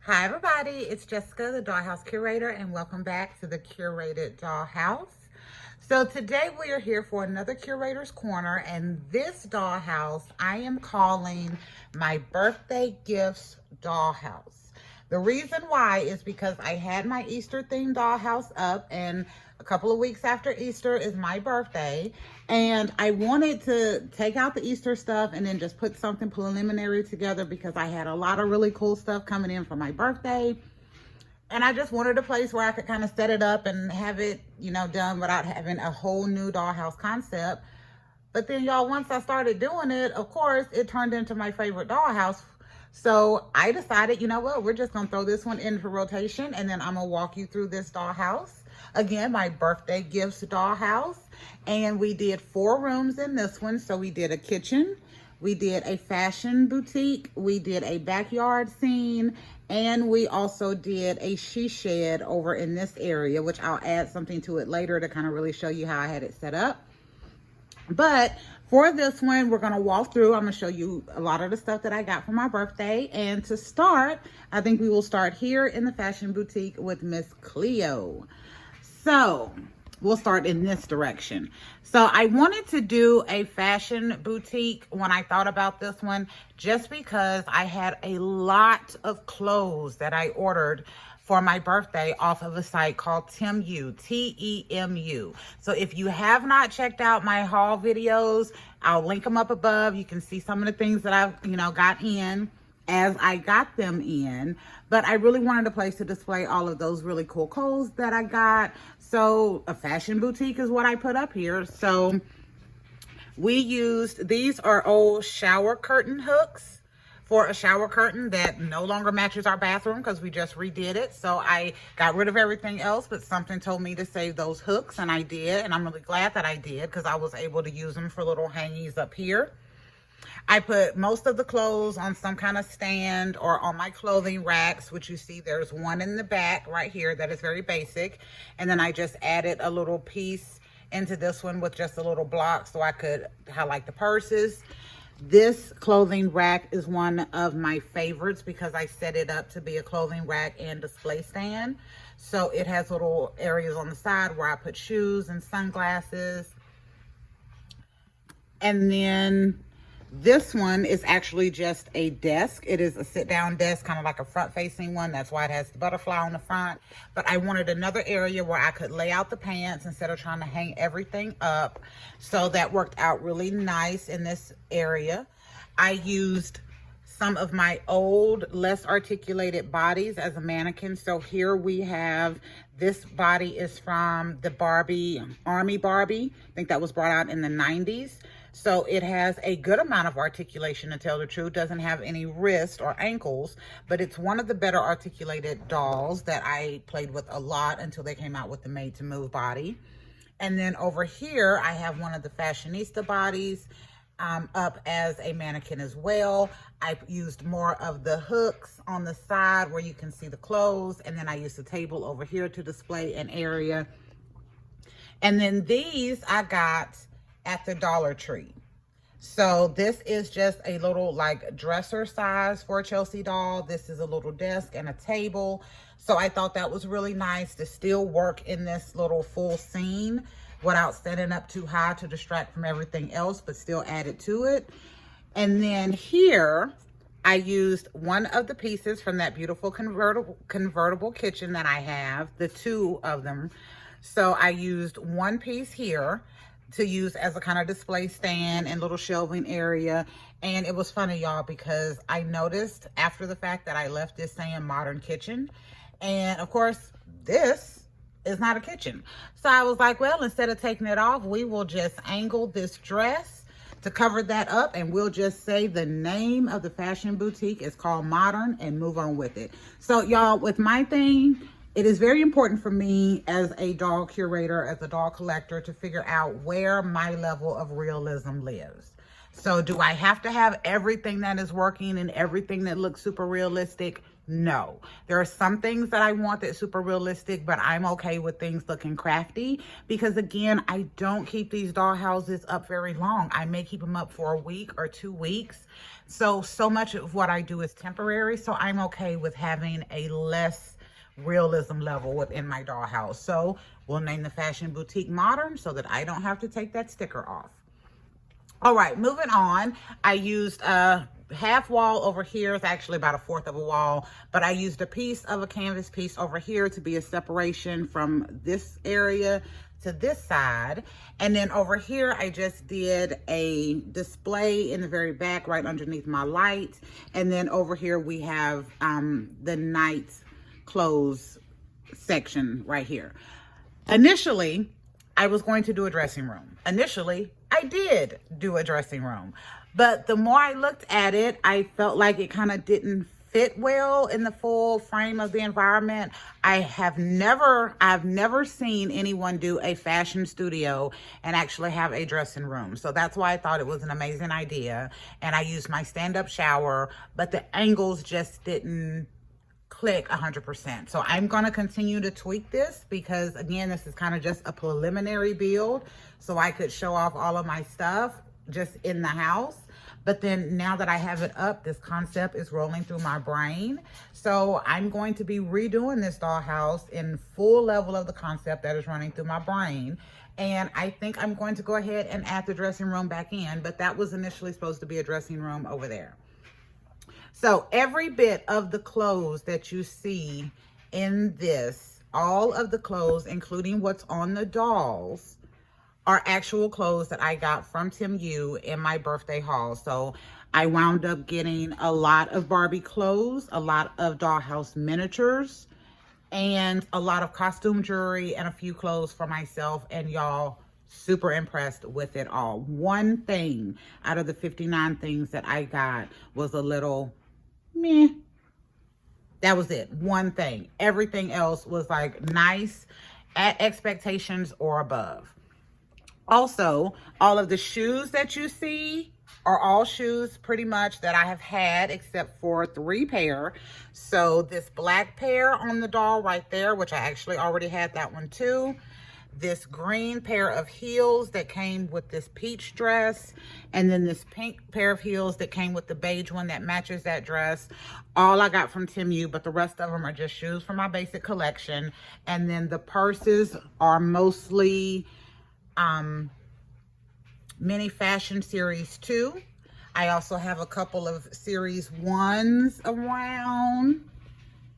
Hi everybody, it's Jessica, the Dollhouse Curator, and welcome back to the Curated Dollhouse. So today we are here for another Curator's Corner, and this dollhouse I am calling my birthday gifts dollhouse. The reason why is because I had my Easter themed dollhouse up, and a couple of weeks after Easter is my birthday, and I wanted to take out the Easter stuff and then just put something preliminary together because I had a lot of really cool stuff coming in for my birthday. And I just wanted a place where I could kind of set it up and have it, done without having a whole new dollhouse concept. But then, y'all, once I started doing it, of course, it turned into my favorite dollhouse. So I decided, you know what, we're just going to throw this one into rotation, and then I'm going to walk you through this dollhouse. Again, my birthday gifts dollhouse. And we did 4 rooms in this one. So we did a kitchen, we did a fashion boutique, we did a backyard scene, and we also did a she shed over in this area, which I'll add something to it later to kind of really show you how I had it set up. But for this one, we're going to walk through. I'm going to show you a lot of the stuff that I got for my birthday. And to start, I think we will start here in the fashion boutique with Miss Cleo. So we'll start in this direction. So I wanted to do a fashion boutique when I thought about this one, just because I had a lot of clothes that I ordered for my birthday off of a site called TEMU, T-E-M-U. So if you have not checked out my haul videos, I'll link them up above. You can see some of the things that I've, got in as I got them in. But I really wanted a place to display all of those really cool clothes that I got. So a fashion boutique is what I put up here. So we used, these are old shower curtain hooks for a shower curtain that no longer matches our bathroom because we just redid it. So I got rid of everything else, but something told me to save those hooks, and I did. And I'm really glad that I did because I was able to use them for little hangies up here. I put most of the clothes on some kind of stand or on my clothing racks, which you see there's one in the back right here that is very basic. And then I just added a little piece into this one with just a little block so I could highlight the purses. This clothing rack is one of my favorites because I set it up to be a clothing rack and display stand. So it has little areas on the side where I put shoes and sunglasses. And then this one is actually just a desk. It is a sit-down desk, kind of like a front-facing one. That's why it has the butterfly on the front. But I wanted another area where I could lay out the pants instead of trying to hang everything up. So that worked out really nice in this area. I used some of my old, less articulated bodies as a mannequin. So here we have, this body is from the Barbie, Army Barbie. I think that was brought out in the 90s. So it has a good amount of articulation, to tell the truth. Doesn't have any wrist or ankles, but it's one of the better articulated dolls that I played with a lot until they came out with the Made to Move body. And then over here, I have one of the Fashionista bodies up as a mannequin as well. I used more of the hooks on the side where you can see the clothes. And then I used the table over here to display an area. And then these I got at the Dollar Tree. So this is just a little like dresser size for a Chelsea doll. This is a little desk and a table. So I thought that was really nice to still work in this little full scene without setting up too high to distract from everything else, but still add it to it. And then here I used one of the pieces from that beautiful convertible kitchen that I have, the 2 of them. So I used one piece here to use as a kind of display stand and little shelving area. And it was funny, y'all, because I noticed after the fact that I left this saying modern kitchen. And of course, this is not a kitchen. So I was like, well, instead of taking it off, we will just angle this dress to cover that up, and we'll just say the name of the fashion boutique is called Modern and move on with it. So y'all, with my thing, it is very important for me as a doll curator, as a doll collector, to figure out where my level of realism lives. So do I have to have everything that is working and everything that looks super realistic? No. There are some things that I want that's super realistic, but I'm okay with things looking crafty because, again, I don't keep these dollhouses up very long. I may keep them up for a week or 2 weeks. So much of what I do is temporary. So I'm okay with having a less realism level within my dollhouse. So we'll name the Fashion Boutique Modern so that I don't have to take that sticker off. All right, moving on. I used a half wall over here. It's actually about 1/4 of a wall, but I used a piece of a canvas piece over here to be a separation from this area to this side. And then over here, I just did a display in the very back right underneath my light. And then over here, we have the night clothes section right here. Initially, I was going to do a dressing room. Initially, I did do a dressing room. But the more I looked at it, I felt like it kind of didn't fit well in the full frame of the environment. I've never seen anyone do a fashion studio and actually have a dressing room. So that's why I thought it was an amazing idea. And I used my stand-up shower, but the angles just didn't click 100%. So I'm going to continue to tweak this because, again, this is kind of just a preliminary build so I could show off all of my stuff just in the house. But then now that I have it up, this concept is rolling through my brain. So I'm going to be redoing this dollhouse in full level of the concept that is running through my brain. And I think I'm going to go ahead and add the dressing room back in, but that was initially supposed to be a dressing room over there. So every bit of the clothes that you see in this, all of the clothes, including what's on the dolls, are actual clothes that I got from TEMU in my birthday haul. So I wound up getting a lot of Barbie clothes, a lot of dollhouse miniatures, and a lot of costume jewelry and a few clothes for myself. And y'all, super impressed with it all. One thing out of the 59 things that I got was a little meh. That was it. One thing. Everything else was like nice, at expectations or above. Also, all of the shoes that you see are all shoes pretty much that I have had except for 3 pair. So this black pair on the doll right there, which I actually already had that one too. This green pair of heels that came with this peach dress, and then this pink pair of heels that came with the beige one that matches that dress. All I got from TEMU, but the rest of them are just shoes from my basic collection. And then the purses are mostly mini fashion series 2. I also have a couple of series 1s around.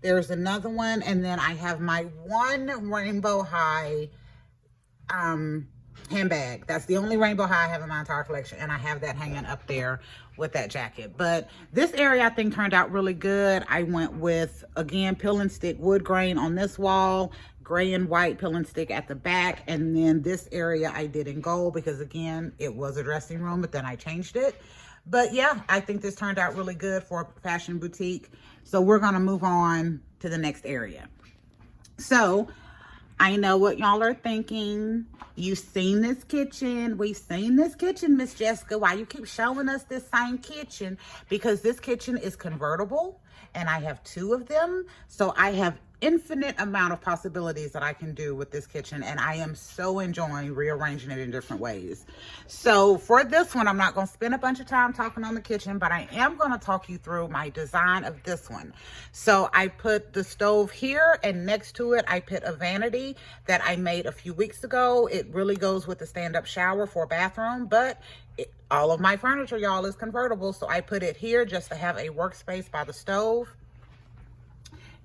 There's another one, and then I have my one rainbow high handbag. That's the only rainbow high I have in my entire collection, and I have that hanging up there with that jacket. But this area I think turned out really good. I went with, again, peel and stick wood grain on this wall, gray and white peel and stick at the back, and then this area I did in gold because, again, it was a dressing room, but then I changed it. But yeah, I think this turned out really good for a fashion boutique. So we're gonna move on to the next area. So I know what y'all are thinking. You've seen this kitchen. We've seen this kitchen, Miss Jessica. Why you keep showing us this same kitchen? Because this kitchen is convertible and I have 2 of them. So I have infinite amount of possibilities that I can do with this kitchen, and I am so enjoying rearranging it in different ways. So for this one, I'm not going to spend a bunch of time talking on the kitchen, but I am going to talk you through my design of this one. So I put the stove here, and next to it I put a vanity that I made a few weeks ago. It really goes with the stand-up shower for a bathroom, but all of my furniture, y'all, is convertible, so I put it here just to have a workspace by the stove.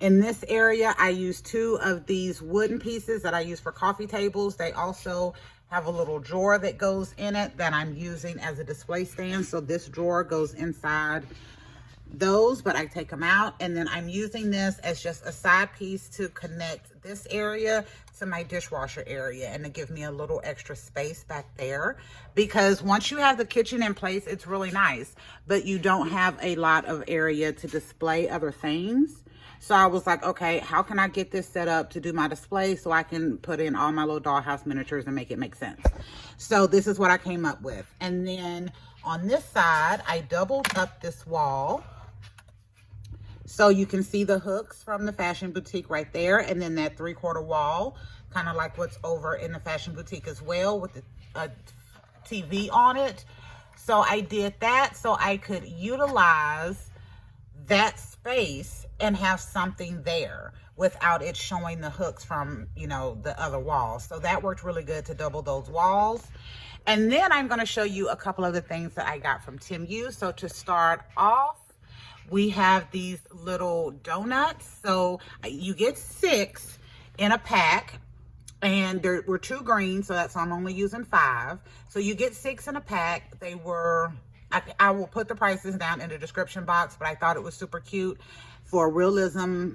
In this area, I use 2 of these wooden pieces that I use for coffee tables. They also have a little drawer that goes in it that I'm using as a display stand. So this drawer goes inside those, but I take them out. And then I'm using this as just a side piece to connect this area to my dishwasher area and to give me a little extra space back there. Because once you have the kitchen in place, it's really nice, but you don't have a lot of area to display other things. So I was like, okay, how can I get this set up to do my display so I can put in all my little dollhouse miniatures and make it make sense? So this is what I came up with. And then On this side, I doubled up this wall. So you can see the hooks from the Fashion Boutique right there. And then that 3/4 wall, kind of like what's over in the Fashion Boutique as well, with the TV on it. So I did that so I could utilize that space and have something there without it showing the hooks from, you know, the other walls. So that worked really good to double those walls. And then I'm going to show you a couple of the things that I got from TEMU. So to start off, we have these little donuts. So you get 6 in a pack, and there were 2 green, so that's, I'm only using 5. So you get 6 in a pack. They were, I will put the prices down in the description box, but I thought it was super cute for realism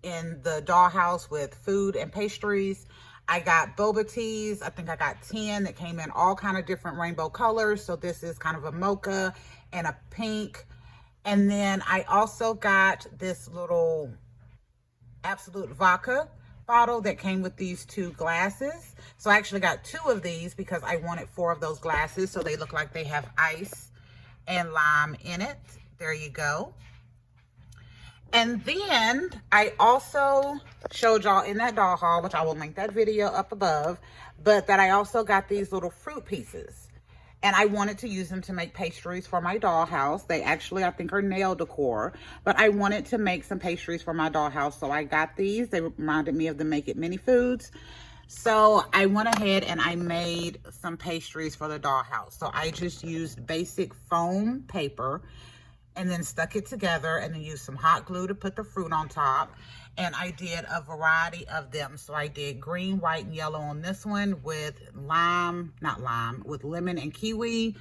in the dollhouse with food and pastries. I got boba teas. I think I got 10 that came in all kind of different rainbow colors. So this is kind of a mocha and a pink. And then I also got this little Absolute vodka bottle that came with these 2 glasses. So I actually got 2 of these because I wanted 4 of those glasses, so they look like they have ice and lime in it. There you go. And then I also showed y'all in that doll haul, which I will link that video up above, but that I also got these little fruit pieces. And I wanted to use them to make pastries for my dollhouse. They actually, I think, are nail decor, but I wanted to make some pastries for my dollhouse. So I got these. They reminded me of the Make It Mini Foods. So I went ahead and I made some pastries for the dollhouse. So I just used basic foam paper and then stuck it together and then used some hot glue to put the fruit on top. And I did a variety of them. So I did green, white, and yellow on this one with with lemon and kiwi.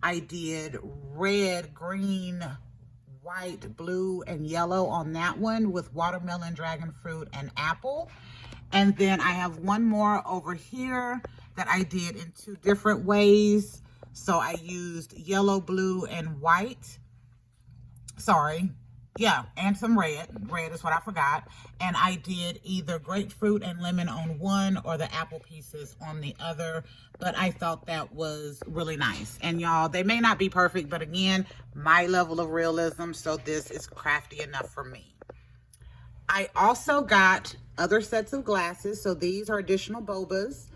I did red, green, white, blue, and yellow on that one with watermelon, dragon fruit, and apple. And then I have one more over here that I did in 2 different ways. So I used yellow, blue, and white. Sorry. Yeah, and some red. Red is what I forgot. And I did either grapefruit and lemon on one or the apple pieces on the other. But I thought that was really nice. And y'all, they may not be perfect, but again, my level of realism, so this is crafty enough for me. I also got other sets of glasses. So these are additional bobas.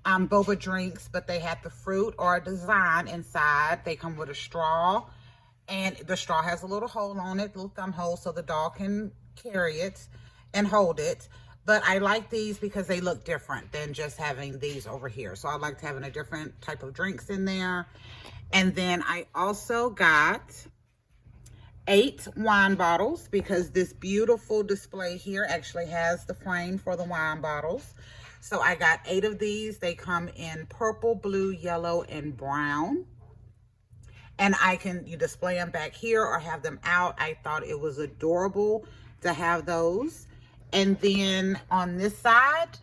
Boba drinks, but they had the fruit or a design inside. They come with a straw. And the straw has a little hole on it, little thumb hole, so the dog can carry it and hold it. But I like these because they look different than just having these over here. So I liked having a different type of drinks in there. And then I also got 8 wine bottles because this beautiful display here actually has the frame for the wine bottles. So I got 8 of these. They come in purple, blue, yellow, and brown. And you display them back here or have them out. I thought it was adorable to have those. And then on this side,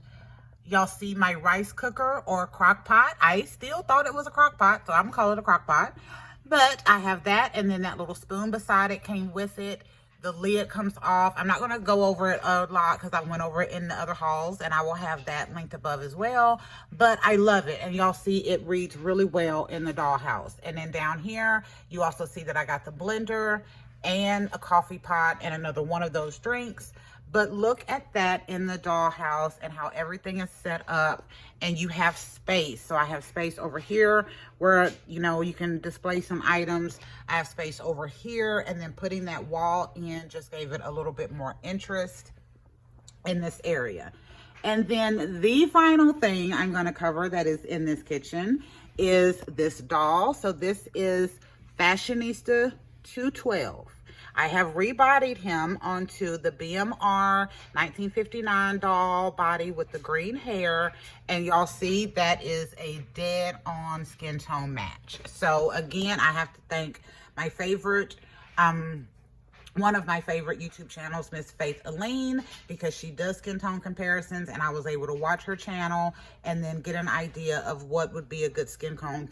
y'all see my rice cooker or crock pot. I still thought it was a crock pot, so I'm calling it a crock pot. But I have that, and then that little spoon beside it came with it. The lid comes off. I'm not going to go over it a lot because I went over it in the other hauls, and I will have that linked above as well. But I love it, and y'all see it reads really well in the dollhouse. And then down here, you also see that I got the blender and a coffee pot and another one of those drinks. But look at that in the dollhouse and how everything is set up, and you have space. So I have space over here where, you know, you can display some items. I have space over here, and then putting that wall in just gave it a little bit more interest in this area. And then the final thing I'm going to cover that is in this kitchen is this doll. So this is Fashionista 212. I have rebodied him onto the BMR 1959 doll body with the green hair. And y'all see that is a dead on skin tone match. So again, I have to thank my favorite, one of my favorite YouTube channels, Miss Faith Aline, because she does skin tone comparisons, and I was able to watch her channel and then get an idea of what would be a good skin tone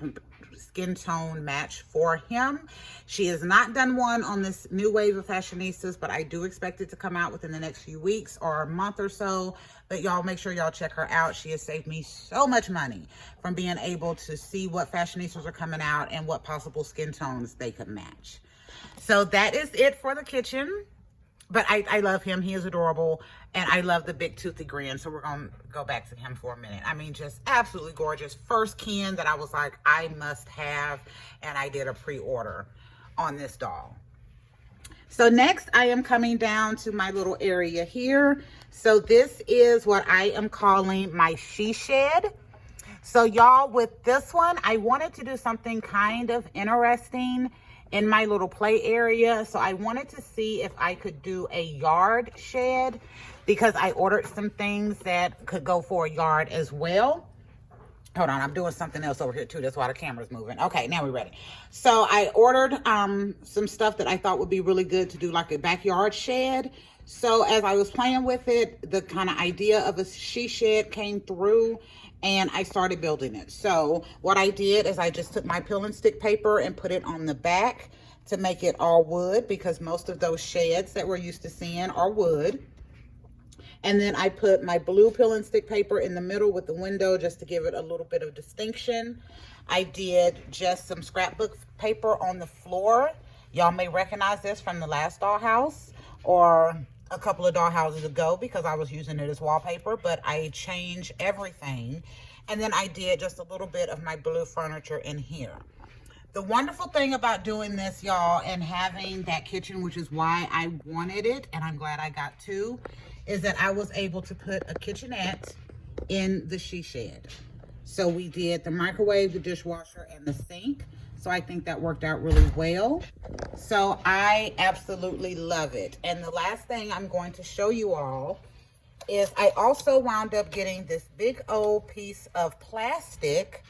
skin tone match for him. She has not done one on this new wave of Fashionistas, but I do expect it to come out within the next few weeks or a month or so. But y'all make sure y'all check her out. She has saved me so much money from being able to see what Fashionistas are coming out and what possible skin tones they could match. So that is it for the kitchen. But I love him. He is adorable. And I love the big toothy grin. So we're going to go back to him for a minute. I mean, just absolutely gorgeous. First Ken that I was like, I must have. And I did a pre-order on this doll. So next I am coming down to my little area here. So this is what I am calling my she shed. So y'all, with this one, I wanted to do something kind of interesting in my little play area. So I wanted to see if I could do a yard shed, because I ordered some things that could go for a yard as well. Hold on, I'm doing something else over here too. That's why the camera's moving. Okay, now we're ready. So I ordered some stuff that I thought would be really good to do like a backyard shed. So as I was playing with it, the kind of idea of a she shed came through, and I started building it. So what I did is I just took my peel and stick paper and put it on the back to make it all wood, because most of those sheds that we're used to seeing are wood. And then I put my blue peel and stick paper in the middle with the window just to give it a little bit of distinction. I did just some scrapbook paper on the floor. Y'all may recognize this from the last dollhouse or a couple of dollhouses ago, because I was using it as wallpaper, but I changed everything. And then I did just a little bit of my blue furniture in here. The wonderful thing about doing this, y'all, and having that kitchen, which is why I wanted it, and I'm glad I got two, is that I was able to put a kitchenette in the she shed. So we did the microwave, the dishwasher, and the sink. So I think that worked out really well. So I absolutely love it. And the last thing I'm going to show you all is I also wound up getting this big old piece of plastic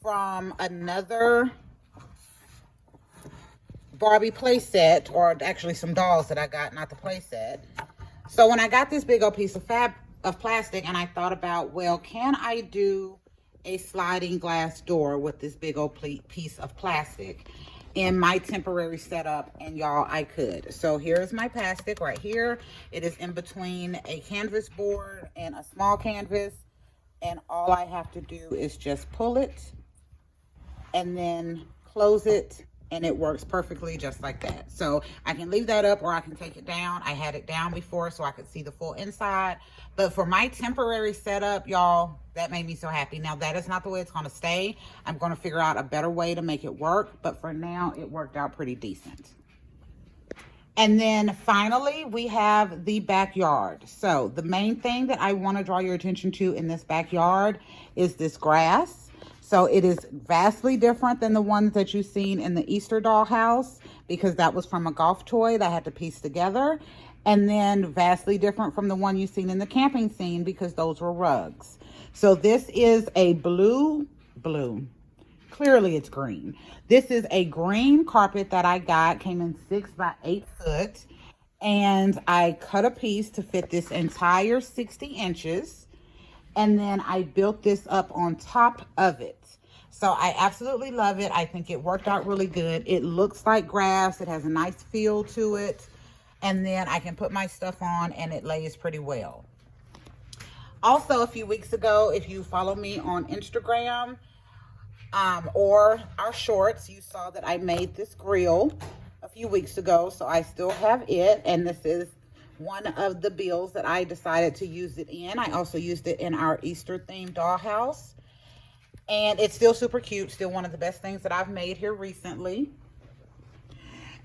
from another Barbie playset, or actually some dolls that I got, not the playset. So when I got this big old piece of plastic, and I thought about, well, can I do a sliding glass door with this big old piece of plastic in my temporary setup? And y'all, I could. So here's my plastic right here. It is in between a canvas board and a small canvas, and all I have to do is just pull it and then close it, and it works perfectly just like that. So I can leave that up or I can take it down. I had it down before so I could see the full inside. But for my temporary setup, y'all, that made me so happy. Now, that is not the way it's going to stay. I'm going to figure out a better way to make it work. But for now, it worked out pretty decent. And then finally, we have the backyard. So the main thing that I want to draw your attention to in this backyard is this grass. So it is vastly different than the ones that you've seen in the Easter dollhouse, because that was from a golf toy that I had to piece together. And then vastly different from the one you've seen in the camping scene, because those were rugs. So this is a blue. Clearly it's green. This is a green carpet that I got, came in 6 by 8 foot. And I cut a piece to fit this entire 60 inches. And then I built this up on top of it. So I absolutely love it. I think it worked out really good. It looks like grass. It has a nice feel to it. And then I can put my stuff on and it lays pretty well. Also, a few weeks ago, if you follow me on Instagram or our shorts, you saw that I made this grill a few weeks ago. So I still have it. And this is one of the bills that I decided to use it in. I also used it in our Easter themed dollhouse. And it's still super cute. Still one of the best things that I've made here recently.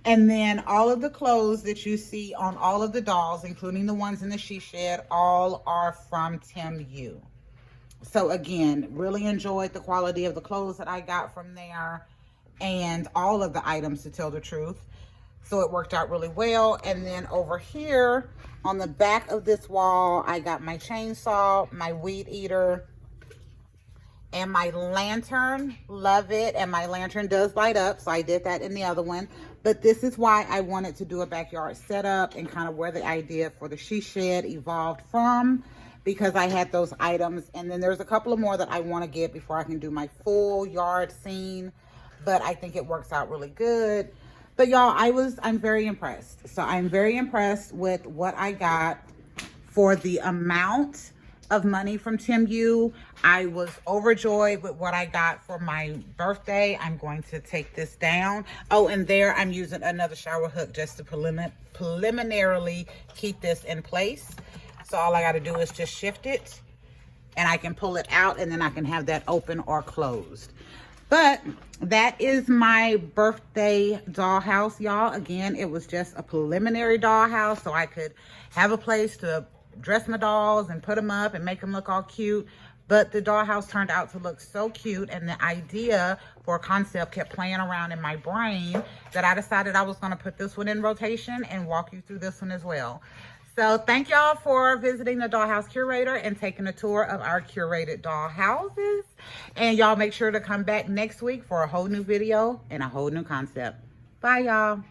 And then all of the clothes that you see on all of the dolls, including the ones in the she shed, all are from TEMU. So again, really enjoyed the quality of the clothes that I got from there, and all of the items, to tell the truth. So it worked out really well. And then over here on the back of this wall, I got my chainsaw, my weed eater, and my lantern. Love it. And my lantern does light up, so I did that in the other one. But this is why I wanted to do a backyard setup, and kind of where the idea for the she shed evolved from, because I had those items. And then there's a couple of more that I want to get before I can do my full yard scene. But I think it works out really good. But y'all, I'm very impressed. So I'm very impressed with what I got for the amount of money from TEMU. I was overjoyed with what I got for my birthday. I'm going to take this down. Oh, and there I'm using another shower hook just to preliminarily keep this in place. So all I got to do is just shift it and I can pull it out, and then I can have that open or closed. But that is my birthday dollhouse, y'all. Again, it was just a preliminary dollhouse so I could have a place to dress my dolls and put them up and make them look all cute. But the dollhouse turned out to look so cute, and the idea for a concept kept playing around in my brain that I decided I was going to put this one in rotation and walk you through this one as well. So thank y'all for visiting the Dollhouse Curator and taking a tour of our curated doll houses. And y'all make sure to come back next week for a whole new video and a whole new concept. Bye, y'all.